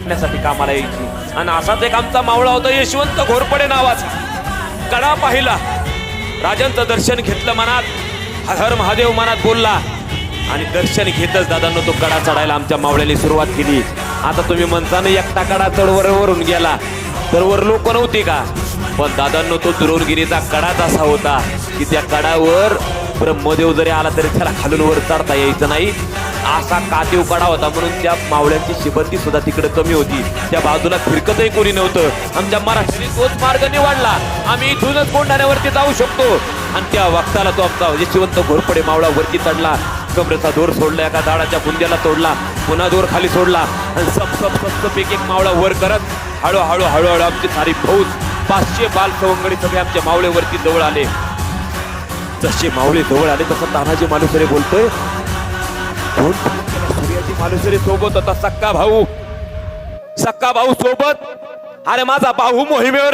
गाठण्यासाठी कामाला यायची. आणि असाच एक आमचा मावळा होता यशवंत घोरपडे नावाचा. कडा पाहिला, राजांचं दर्शन घेतलं, मनात हर हर महादेव मनात बोलला आणि दर्शन घेतच दादांनो तो कडा चढायला आमच्या मावळ्याने सुरुवात केली. आता तुम्ही म्हणता ना एकटा कडा चढ वरून गेला, तर वर लोक नव्हती का? पण दादांनो तो द्रोणगिरीचा कडाच असा होता की त्या कडावर ब्रह्मदेव जरी आला तरी त्याला खालून वर चढता यायचं नाही. असा कातीव कडा होता. म्हणून त्या मावळ्यांची शिबंदी सुद्धा तिकडे कमी होती. त्या बाजूला फिरकतही कोणी नव्हतं. आमच्या मराठीने तोच मार्ग निवडला. आम्ही इथूनच कोंढाण्यावरती जाऊ शकतो. आणि त्या वक्ताला तो आमचा यशवंत घोरपडे मावळा वरती चढला. कमरेचा दोर सोडला, एका झाडाच्या बुंद्याला तोडला, पुन्हा दोर खाली सोडला आणि सब एक एक मावळा वर करत हळूहळू हळूहळू आमची सारी फौज 500 बाल सवंगडी सगळे आमच्या मावळेवरती जवळ आले. जसे मावळे जवळ आले तसं तानाजी मालुसरे बोलतोय, सूर्याजी मालुसरे सोबत होता सक्का भाऊ सोबत. अरे माझा भाऊ मोहिमेवर